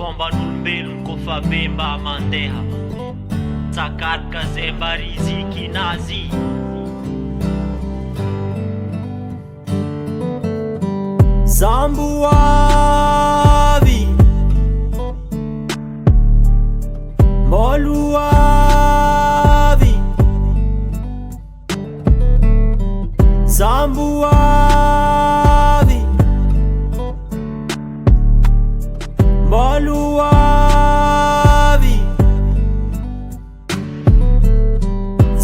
fomban'olombelon kofa be mba mandeha tsakaroka zay mba riziky nazy Zamboavy Moloavy Zamboavy Moloavy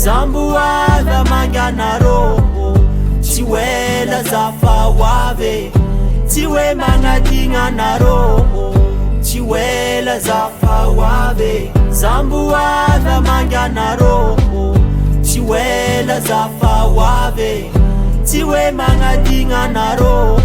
Zamboavy manganaro tsy wela zafahoavy tsy hoe magnadigna narô tsy wela zafahoavy Zamboavy manganarô tsy wela zafahoavy tsy hoe magnadigna narô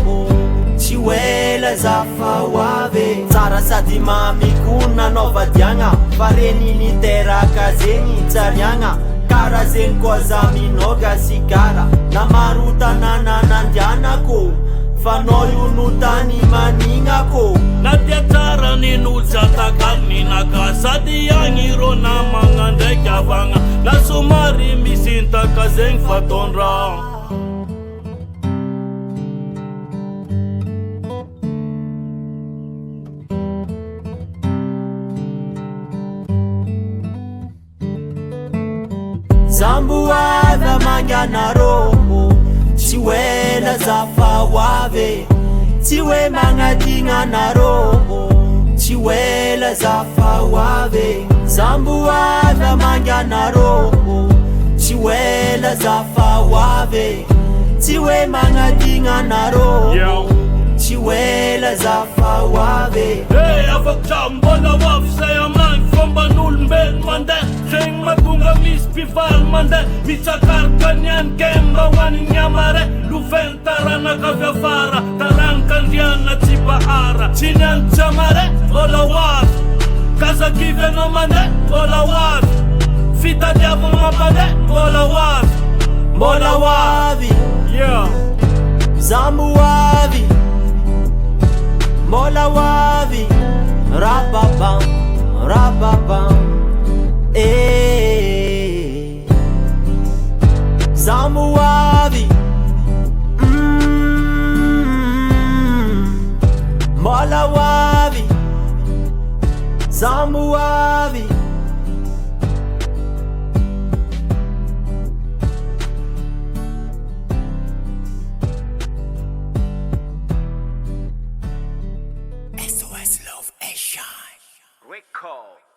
tsy wela zafahoavy tsara sady mamikona naovadiagna fa reniny teraka zegny tsariagna kara zegny koa za minoga sigara namarotanana nandianako fanao io no tany manignako nadia tsara ninolzatakalny naka sady agny rô namagna ndraiky avagna na somary misintaka zegny fatondra Zamboavy manganarô tsy wela zafahoavy tsy hoe magnadigna narô tsy wela zafahoavy Zamboavy manganarô tsy wela zafahoavy tsy hoe magnadigna narô tsy wela zafahoavy afaka mbola hoavy zay amagny fomban'olombelo mandeha zegny mahatonga misy mpivaly mandeha mitsakaroka niany kemba hoanigny amare loveny taranaka avy afara taranikandriana tsy bahara tsy niany tsy amare mbola hoavy kazakivy anao mandeha mbola hoavy fitadiavana mampandeha mbola hoavy mbola hoavy Zamboavy mbola hoavy rababam rababam Zamboavy mbola hoavy Zamboavy SOS Love Asia. Record.